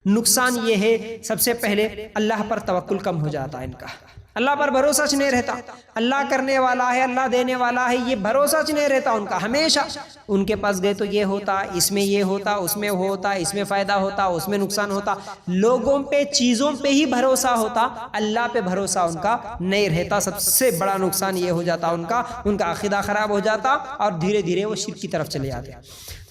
نقصان یہ ہے سب سے پہلے اللہ پر توکل کم ہو جاتا ہے ان کا، اللہ پر بھروسہ نہیں رہتا، اللہ کرنے والا ہے، اللہ دینے والا ہے، یہ بھروسہ نہیں رہتا ان کا، ہمیشہ ان کے پاس گئے تو یہ ہوتا، اس میں یہ ہوتا، اس میں وہ ہوتا، اس میں فائدہ ہوتا، اس میں نقصان ہوتا، لوگوں پہ چیزوں پہ ہی بھروسہ ہوتا، اللہ پہ بھروسہ ان کا نہیں رہتا۔ سب سے بڑا نقصان یہ ہو جاتا ان کا عقیدہ خراب ہو جاتا اور دھیرے دھیرے وہ شرک کی طرف چلے جاتے۔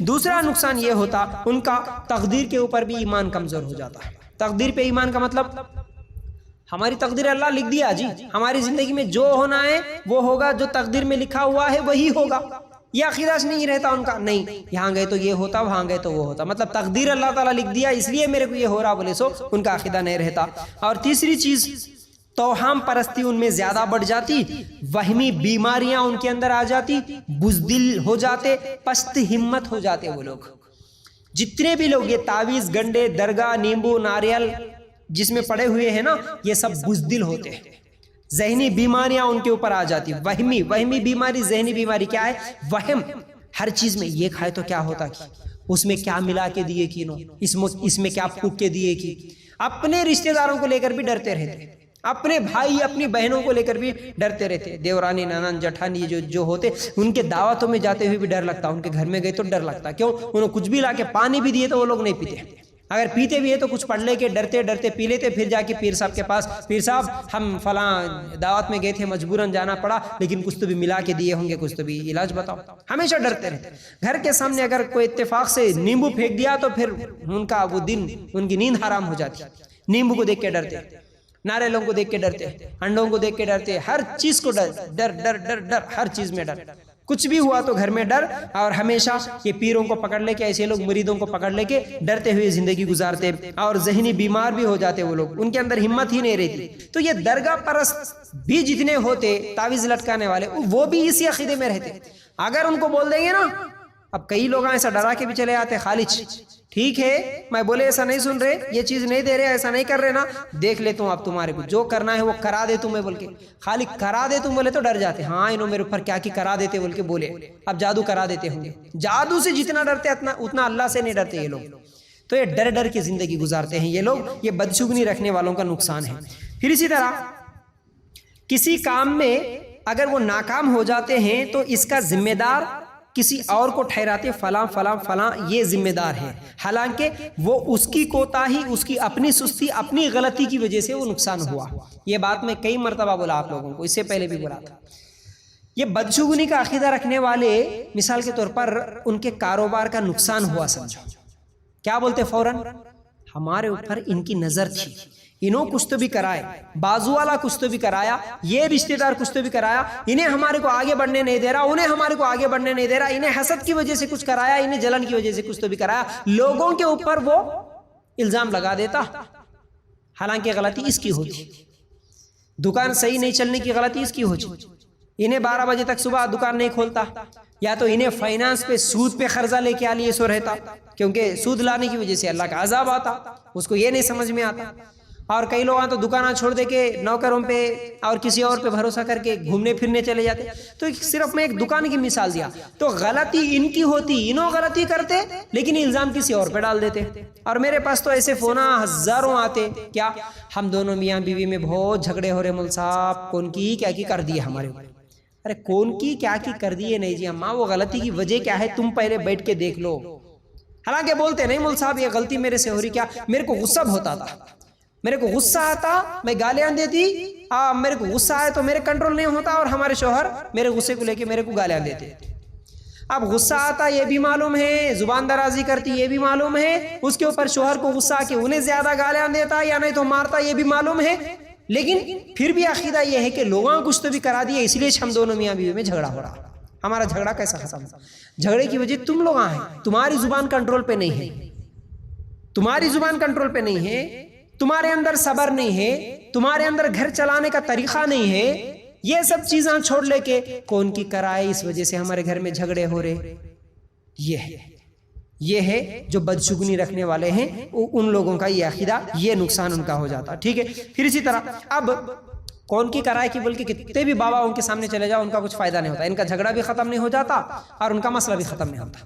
دوسرا نقصان یہ ہوتا ان کا تقدیر کے اوپر بھی ایمان کمزور ہو جاتا۔ تقدیر پہ ایمان کا مطلب ہماری تقدیر اللہ لکھ دیا جی، ہماری زندگی میں جو ہونا ہے وہ ہوگا، جو تقدیر میں لکھا ہوا ہے وہی ہوگا، یہ عقیدہ نہیں رہتا ان کا، نہیں یہاں گئے تو یہ ہوتا، وہاں گئے تو وہ ہوتا، مطلب تقدیر اللہ تعالیٰ لکھ دیا اس لیے میرے کو یہ ہو رہا بولے سو ان کا عقیدہ نہیں رہتا۔ اور تیسری چیز توہم پرستی ان میں زیادہ بڑھ جاتی، وہمی بیماریاں ان کے اندر آ جاتی، بزدل ہو جاتے، پست ہمت ہو جاتے وہ لوگ۔ جتنے بھی لوگ یہ تعویذ، گنڈے، درگاہ، نیمبو، ناریل جس میں پڑے ہوئے ہیں نا، یہ سب بزدل ہوتے ہیں، ذہنی بیماریاں ان کے اوپر آ جاتی۔ وہمی بیماری، ذہنی بیماری کیا ہے؟ وہم، ہر چیز میں یہ کھائے تو کیا ہوتا کی، اس میں کیا ملا کے دیے کی نو، اس میں کیا پھونک کے دیے کی۔ اپنے رشتہ داروں کو لے کر بھی ڈرتے رہتے، اپنے بھائی اپنی بہنوں کو لے کر بھی ڈرتے رہتے، دیورانی، نانند، جٹھانی جو ہوتے ان کے دعوتوں میں جاتے ہوئے بھی ڈر لگتا، ان کے گھر میں گئے تو ڈر لگتا، کیوں؟ انہوں کچھ بھی لا کے پانی بھی دیے تو وہ لوگ نہیں پیتے، اگر پیتے بھی ہے تو کچھ پڑھ لے کے ڈرتے ڈرتے پی لیتے، پھر جا کے پیر صاحب کے پاس، پیر صاحب ہم فلاں دعوت میں گئے تھے، مجبوراً جانا پڑا، لیکن کچھ تو بھی ملا کے دیے ہوں گے، کچھ تو بھی علاج بتاؤ، ہمیشہ ڈرتے رہتے۔ گھر کے سامنے اگر کوئی اتفاق سے نیمبو پھینک دیا تو پھر ان کا وہ دن، ان کی نیند حرام ہو جاتی، نیمبو کو دیکھ کے ڈرتے، ناریلوں کو دیکھ کے ڈرتے، انڈوں کو دیکھ کے ڈرتے، ہر چیز کو ڈر ڈر ڈر ڈر ڈر، ہر چیز میں ڈر، کچھ بھی ہوا تو گھر میں ڈر، اور ہمیشہ یہ پیروں کو پکڑ لے کے، ایسے لوگ مریدوں کو پکڑ لے کے ڈرتے ہوئے زندگی گزارتے، اور ذہنی بیمار بھی ہو جاتے وہ لوگ، ان کے اندر ہمت ہی نہیں رہتی۔ تو یہ درگاہ پرست بھی جتنے ہوتے، تعویذ لٹکانے والے، وہ بھی اسی عقیدے میں رہتے۔ اگر ان کو بول دیں گے نا، اب کئی لوگ ایسا ڈرا کے بھی چلے آتے، خالص ٹھیک ہے میں بولے ایسا نہیں سن رہے، یہ چیز نہیں دے رہے، ایسا نہیں کر رہے نا، دیکھ لیتا ہوں اب تمہارے کو جو کرنا ہے وہ کرا دے تمہیں بول کے، خالی کرا دے تم بولے تو ڈر جاتے، ہاں انہوں میرے اوپر کیا کی کرا دیتے بول کے بولے، اب جادو کرا دیتے ہوں گے، جادو سے جتنا ڈرتے اتنا اللہ سے نہیں ڈرتے یہ لوگ۔ تو یہ ڈر ڈر کی زندگی گزارتے ہیں یہ لوگ، یہ بدشگنی رکھنے والوں کا نقصان ہے۔ پھر اسی طرح کسی کام میں اگر وہ ناکام ہو جاتے ہیں تو اس کا ذمہ دار کسی اور کو ٹھہراتے، فلاں فلاں فلاں یہ ذمہ دار ہے، حالانکہ وہ اس کی کوتاہی، اس کی اپنی سستی، اپنی غلطی کی وجہ سے وہ نقصان ہوا۔ یہ بات میں کئی مرتبہ بولا آپ لوگوں کو، اس سے پہلے بھی بولا تھا۔ یہ بدشگونی کا عقیدہ رکھنے والے مثال کے طور پر ان کے کاروبار کا نقصان ہوا سمجھو، کیا بولتے فوراً؟ ہمارے اوپر ان کی نظر تھی، انہوں کچھ تو بھی کرائے، بازو والا کچھ تو بھی کرایا، یہ رشتہ دار کچھ تو بھی کرایا، انہیں ہمارے کو آگے بڑھنے نہیں دے رہا، انہیں ہمارے کو آگے بڑھنے نہیں دے رہا، انہیں حسد کی وجہ سے کچھ کرایا، انہیں جلن کی وجہ سے کچھ تو بھی کرایا، لوگوں کے اوپر وہ الزام لگا دیتا، حالانکہ غلطی اس کی ہوتی، دکان صحیح نہیں چلنے کی غلطی اس کی ہوتی، انہیں 12 بجے تک صبح دکان نہیں کھولتا، یا تو انہیں فائنانس پہ سود پہ قرضہ لے کے آلیے سو رہتا، کیونکہ سود لانے کی وجہ سے اللہ کا عذاب آتا، اس کو یہ نہیں سمجھ میں آتا۔ اور کئی لوگ تو دکانہ چھوڑ دے کے نوکروں پہ اور کسی اور پہ بھروسہ کر کے گھومنے پھرنے چلے جاتے۔ تو صرف میں ایک دکان کی مثال دیا، تو غلطی ان کی ہوتی، انہوں غلطی کرتے لیکن الزام کسی اور پہ ڈال دیتے۔ اور میرے پاس تو ایسے فونا ہزاروں آتے، کیا ہم دونوں میاں بیوی میں بہت جھگڑے ہو رہے، مول صاحب کون کی کیا کی کر دیے ہمارے اوپر، ارے کون کی کیا کی کر دیے نہیں جی اماں، وہ غلطی کی وجہ کیا ہے تم پہلے بیٹھ کے دیکھ لو۔ حالانکہ بولتے نہیں مول صاحب یہ غلطی میرے سے ہو رہی، کیا میرے کو غصہ ہوتا تھا، میرے کو غصہ آتا میں گالیاں دیتی، میرے کو غصہ آئے تو میرے کنٹرول نہیں ہوتا، اور ہمارے شوہر میرے غصے کو لے کے میرے کو گالیاں دیتے۔ اب غصہ آتا یہ بھی معلوم ہے، زبان درازی کرتی یہ بھی معلوم ہے، اس کے اوپر شوہر کو غصہ آ کے انہیں زیادہ گالیاں دیتا یا نہیں تو مارتا یہ بھی معلوم ہے، لیکن پھر بھی عقیدہ یہ ہے کہ لوگوں کچھ تو بھی کرا دیے اس لیے ہم دونوں میاں بیوی میں جھگڑا ہو رہا۔ ہمارا جھگڑا کیسا ختم؟ جھگڑے کی وجہ تم لوگ ہیں، تمہاری زبان کنٹرول پہ نہیں ہے، تمہاری زبان کنٹرول پہ نہیں ہے، تمہارے اندر صبر نہیں ہے، تمہارے اندر گھر چلانے کا طریقہ نہیں ہے، یہ سب چیزیں چھوڑ لے کے کون کی کرائے اس وجہ سے ہمارے گھر میں جھگڑے ہو رہے۔ یہ ہے جو بدشگنی رکھنے والے ہیں ان لوگوں کا یہ عقیدہ، یہ نقصان ان کا ہو جاتا، ٹھیک ہے۔ پھر اسی طرح اب کون کی کرائے کی بول کے کتنے بھی بابا ان کے سامنے چلے جاؤ ان کا کچھ فائدہ نہیں ہوتا، ان کا جھگڑا بھی ختم نہیں ہو جاتا اور ان کا مسئلہ بھی ختم نہیں ہوتا۔